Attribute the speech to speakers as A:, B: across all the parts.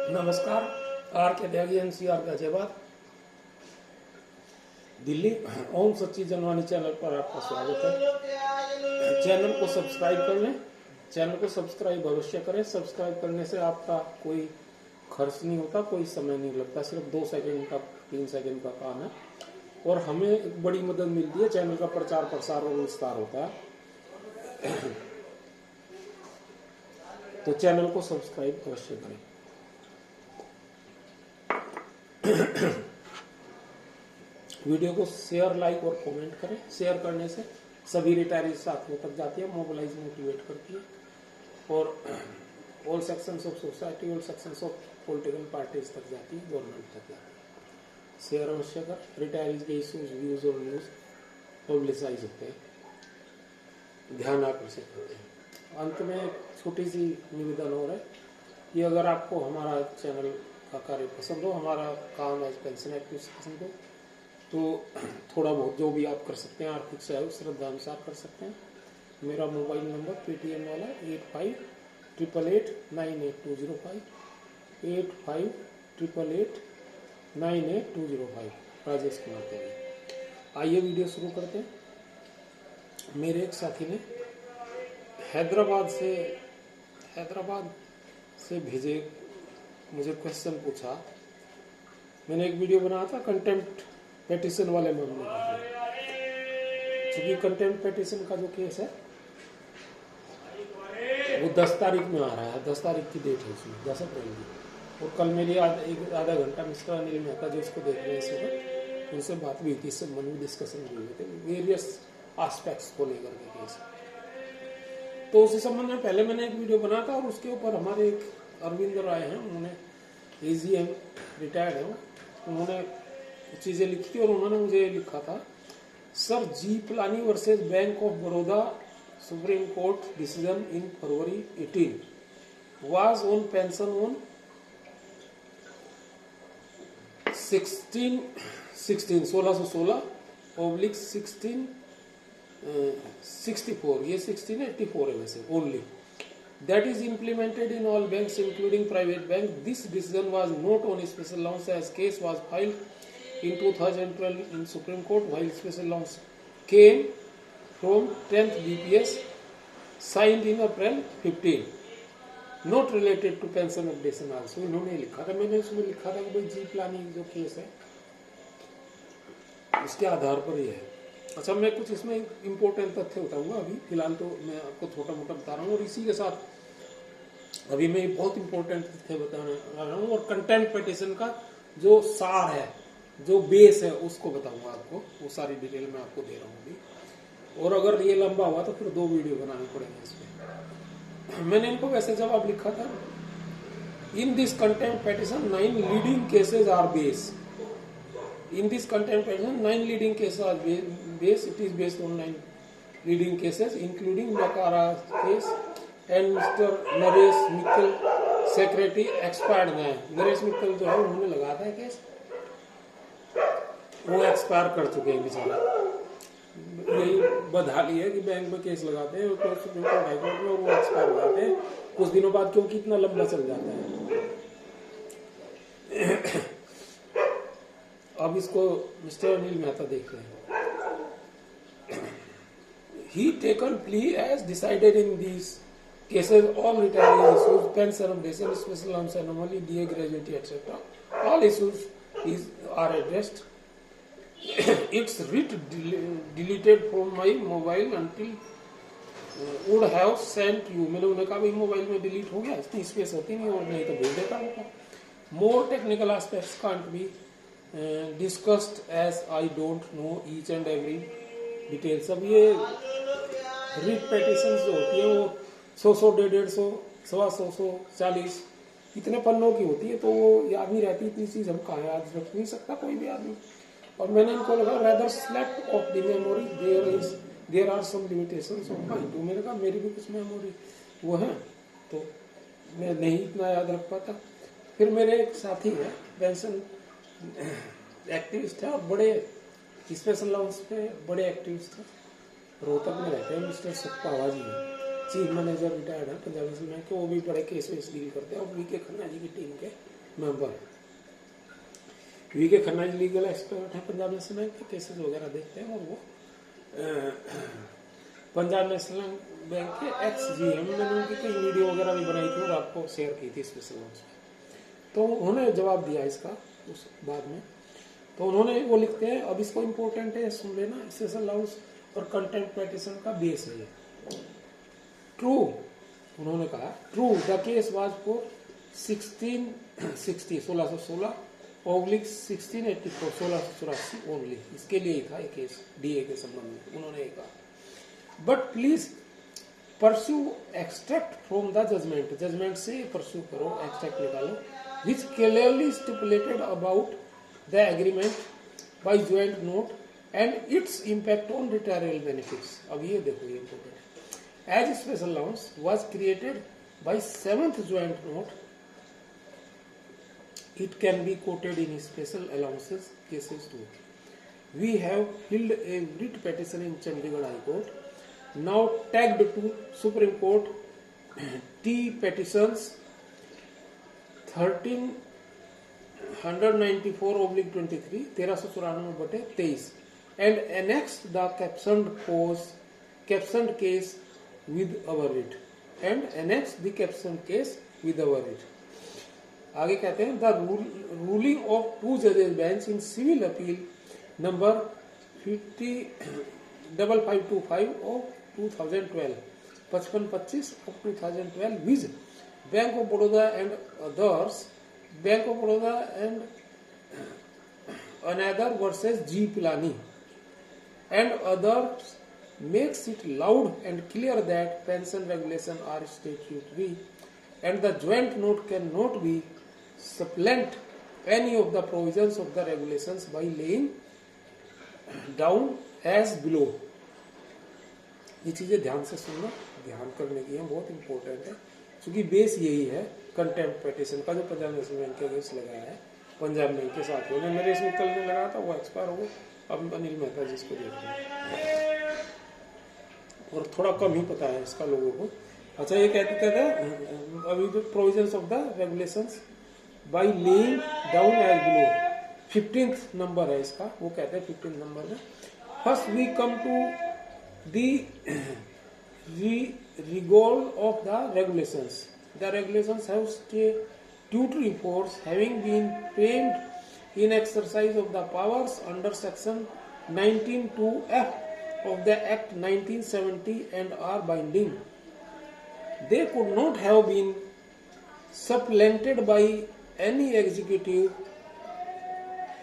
A: नमस्कार। आर के त्यागी एनसीआर गाजियाबाद दिल्ली। ओम सच्ची जनवाणी चैनल पर आपका स्वागत है। चैनल को सब्सक्राइब कर लें। चैनल को सब्सक्राइब अवश्य करें। सब्सक्राइब करने से आपका कोई खर्च नहीं होता, कोई समय नहीं लगता, सिर्फ 2 सेकंड का 3 सेकंड का काम है और हमें एक बड़ी मदद मिलती है। चैनल का प्रचार प्रसार और विस्तार होता है। तो चैनल को सब्सक्राइब अवश्य करें। वीडियो को शेयर, लाइक और कमेंट करें। शेयर करने से सभी रिटायरी साथियों तक जाती है, मोबिलाइज मोटिवेट करती है और all sections of society, all sections of political parties तक जाती है, गवर्नमेंट तक जाती है। शेयर अवश्य कर। रिटायरीज के इश्यूज, व्यूज और न्यूज पब्लिसाइज होते हैं, ध्यान आकर्षित होते हैं। अंत में एक छोटी सी निवेदन हो रहा है कि अगर आपको हमारा चैनल का कार्य पसंद हो, हमारा काम एज पेंशन एक्टिविस्ट पसंद हो, तो थोड़ा बहुत जो भी आप कर सकते हैं, आर्थिक सहयोग श्रद्धा अनुसार कर सकते हैं। मेरा मोबाइल नंबर पेटीएम वाला 8588898205 8588898205 राजेश कुमार त्यागी। आइए वीडियो शुरू करते हैं। मेरे एक साथी ने हैदराबाद से भेजे मुझे क्वेश्चन पूछा। मैंने एक वीडियो बनाया था कंटेम्प्ट पेटिशन वाले मामले का। क्योंकि कंटेम्प्ट पेटिशन का जो केस है वो 10 तारीख में आ रहा है। 10 तारीख की डेट है उसमें, 10 अप्रैल की। और कल मेरी आधा घंटा मिस्टर अनिल मेहता जो इसको देख रहे हैं इस वक्त, उनसे बात भी थी, इससे मन में डिस्कशन भी हुए थे वेरियस एस्पेक्ट्स को लेकर के केस। तो उसी संबंध में पहले मैंने एक वीडियो बनाया था और उसके ऊपर हमारे एक अरविंद राय हैं, उन्होंने AGM रिटायर्ड है, उन्होंने चीजें लिखी थी और उन्होंने मुझे लिखा था, सर जी प्लानी versus bank of Baroda supreme court decision in February 18 was on pension on 16/16/1664, ये 1684 है वैसे only, that is implemented in all banks including private bank. This decision was not on special allowance as case was filed in 2012 in Supreme Court, while special allowance came from 10th BPS signed in April 15, not related to pension updation also. इन्होंने लिखा था, मैंने उसमें लिखा था कि भाई जी planning जो केस है उसके आधार पर ये है। अच्छा, मैं कुछ इसमें इम्पोर्टेंट तथ्य बताऊंगा। अभी फिलहाल तो मैं आपको छोटा मोटा बता रहा हूँ और इसी के साथ अभी मैं बहुत इम्पोर्टेंट तथ्य बताने रहा हूँ और कंटेम्प्ट पिटीशन का जो सार है, जो बेस है, उसको बताऊंगा आपको। वो सारी डिटेल मैं आपको दे रहा हूँ अभी। और अगर ये लंबा हुआ तो फिर 2 वीडियो बनाने पड़ेंगे इसमें। मैंने इनको वैसे जवाब लिखा था, in this contempt petition 9 leading cases are base. In this contempt petition, 9 leading cases are based. It is based on 9 leading cases, including Nakara case and Mr. Naresh Mittal secretary expired है। नरेश मित्तल जो है उन्होंने लगाया था केस, वो एक्सपायर कर चुके हैं बेचारे। यही बदहाली है कि बैंक में केस लगाते हैं तो सुप्रीम कोर्ट हाई कोर्ट में, वो एक्सपायर हो जाते हैं कुछ दिनों बाद, क्योंकि इतना लंबा चल जाता है। अब इसको मिस्टर अनिल मेहता देख रहे हैं। He taken plea as decided in these cases all retiree issues, pension updation, special allowance anomaly, DA gratuity, etc. All issues are addressed. It's writ deleted from my mobile until would have sent you. मैंने उन्हें कहा भाई mobile में delete हो गया, इतनी space होती नहीं और नहीं तो भेज देता हूँ। More technical aspects can't be discussed as I don't know each and every detail। सब ये रिट पेटिशंस जो होती है वो 100, 150, 125, 40 इतने पन्नों की होती है, तो वो याद नहीं रहती। इतनी चीज हम कहाँ याद रख नहीं सकता कोई भी आदमी। और मैंने इनको लगा rather select of the memory there are some limitations of mine। तो मैंने कहा मेरी भी कुछ मेमोरी वो है, तो मैं नहीं इतना याद रख पाता। फिर मेरे एक साथी है, पेंशन एक्टिविस्ट है और बड़े स्पेशल अलाउंस पे बड़े एक्टिविस्ट है, रोहतक में रहते हैं, मिस्टर सुखपावा जी हैं। चीफ मैनेजर रिटायर्ड है पंजाब नेशनल बैंक के, वो भी बड़े केस वेस डील करते हैं और वीके खन्ना जी की टीम के मेंबर हैं। VK Khanna ji legal expert है पंजाब नेशनल बैंक के, केसेस वगैरह देखते हैं और वो पंजाब नेशनल बैंक के एक्स GM, मैंने उनकी कई वीडियो वगैरह भी बनाई थी और आपको शेयर की थी स्पेशल लॉन्च में, तो उन्होंने जवाब दिया इसका उस बाद में। तो उन्होंने वो लिखते हैं, अब इसको इम्पोर्टेंट है सुन लेना, स्पेशल लॉन्च और कंटेम्प्ट पिटीशन का बेस है ये। ट्रू, उन्होंने कहा true the case was for 1684 only, इसके लिए ही था ये केस DA के संबंध में, उन्होंने ये कहा। But please peruse extract from the judgment, judgment से परस्यू करो, एक्सट्रैक्ट निकालो, which clearly stipulated about the agreement by joint note and its impact on retirement benefits। अब ये देखो ये इम्पोर्टेंट है। As special allowance was created by 7th joint note, it can be quoted in special allowances cases too। We have filed a writ petition in Chandigarh High Court, now tagged to Supreme Court T petitions 1394/23 1394/23 and annexed the captioned case with our writ and annexed the captioned case with our writ। आगे कहते हैं the ruling of 2 जजेस bench in civil appeal number 5525 of 2012 5525 of 2012 viz bank of Baroda and others, bank of Baroda and another versus G Pilani and others makes it loud and clear that pension regulations are statutory and the joint note cannot be supplant any of the provisions of the regulations by laying down as below। ये चीजें ध्यान से सुनना, ध्यान करने की है, बहुत इंपॉर्टेंट है, क्योंकि बेस यही है कंटेम्प्ट पिटीशन का जो पंजाब नेशनल बैंक के अगेंस्ट लगाया है पंजाब बैंक के साथ। जो नरेश मित्तल ने लगाया था वो एक्सपायर हो गया, अब अनिल मेहता जिसको देख रहे हैं और थोड़ा कम ही पता है इसका लोगों को। अच्छा, ये कहते थे अभी जो provisions of the regulations by laying down as below, 15th number है इसका, वो कहते हैं 15th नंबर में। First we come to the rigor of the regulations। The regulations have statutory force, having been framed in exercise of the powers under section 19(2)(f) of the Act 1970 and are binding। They could not have been supplanted by any executive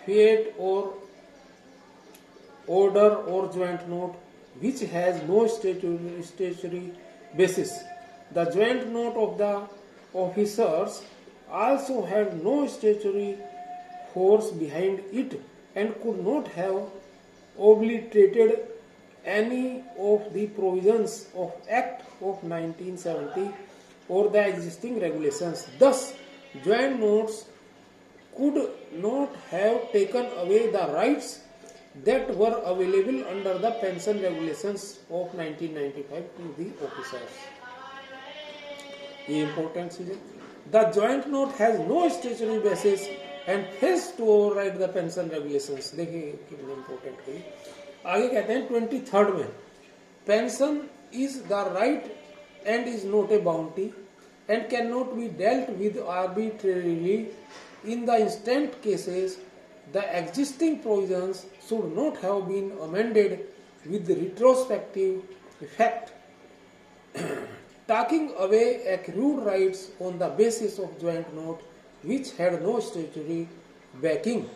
A: fiat or order or joint note which has no statutory basis। The joint note of the officers also had no statutory force behind it and could not have obliterated any of the provisions of Act of 1970 or the existing regulations। Thus, joint notes could not have taken away the rights that were available under the pension regulations of 1995 to the officers। ये important चीज है। The joint note has no statutory basis and fails to override the pension regulations। देखिए कितनी important है। आगे कहते हैं 23rd में, pension is the right and is not a bounty and cannot be dealt with arbitrarily। In the instant cases, the existing provisions should not have been amended with retrospective effect, taking away accrued rights on the basis of joint note which had no statutory backing।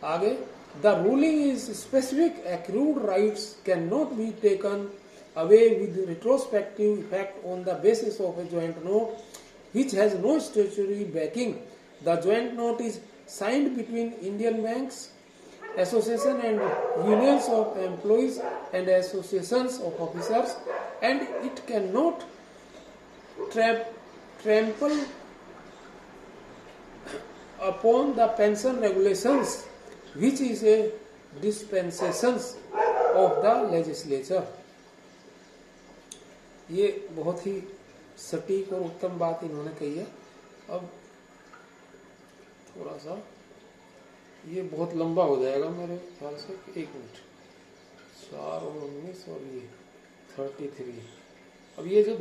A: आगे, the ruling is specific accrued rights cannot be taken away with retrospective effect on the basis of a joint note which has no statutory backing। The joint note is signed between Indian Banks Association and unions of employees and associations of officers, and it cannot trample upon the pension regulations, which is a dispensation of the legislature। ये बहुत ही सटीक और उत्तम बात इन्होंने कही है। अब थोड़ा सा ये बहुत लंबा हो जाएगा मेरे ख्याल से, 1 मिनट। 4 और 19 और ये 33। अब ये जो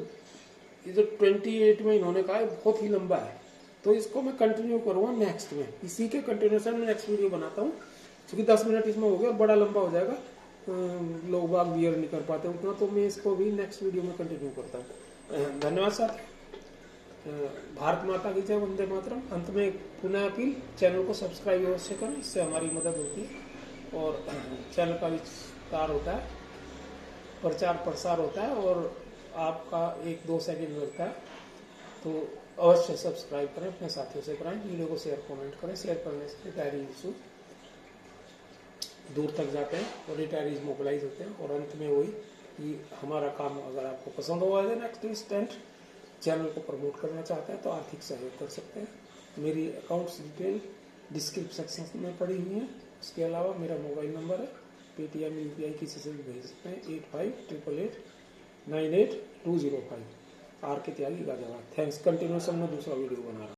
A: 28 में इन्होंने कहा है बहुत ही लंबा है, तो इसको मैं कंटिन्यू करूँगा नेक्स्ट में। इसी के कंटिन्यूशन में नेक्स्ट वीडियो बनाता हूँ, क्योंकि 10 मिनट इसमें हो गया और बड़ा लंबा हो जाएगा, लोग बाग बियर नहीं कर पाते उतना, तो मैं इसको भी नेक्स्ट वीडियो में कंटिन्यू करता हूँ। धन्यवाद साथ। भारत माता की जय, वंदे मातरम। अंत में पुनः अपील, चैनल को सब्सक्राइब अवश्य करें, इससे हमारी मदद होती है और चैनल का विस्तार होता है, प्रचार प्रसार होता है और आपका 1-2 सेकंड लगता है, तो अवश्य सब्सक्राइब करें, अपने साथियों से कराएं, वीडियो को शेयर कमेंट करें। शेयर करने से रिटायरी इशू दूर तक जाते हैं और रिटायरीज मोबिलाइज होते हैं। और अंत में वही कि हमारा काम अगर आपको पसंद होगा एज एन एक्टिविस्ट, चैनल को प्रमोट करना चाहते हैं तो आर्थिक सहयोग कर सकते हैं। मेरी अकाउंट्स डिटेल डिस्क्रिप्शन सेक्शन में पड़ी हुई है। उसके अलावा मेरा मोबाइल नंबर है, पेटीएम UPI किसी से भी भेज सकते हैं, 8588898205। आर के त्यागी गाजियाबाद। थैंक्स। कंटिन्यूशन में दूसरा वीडियो बना रहा हूँ।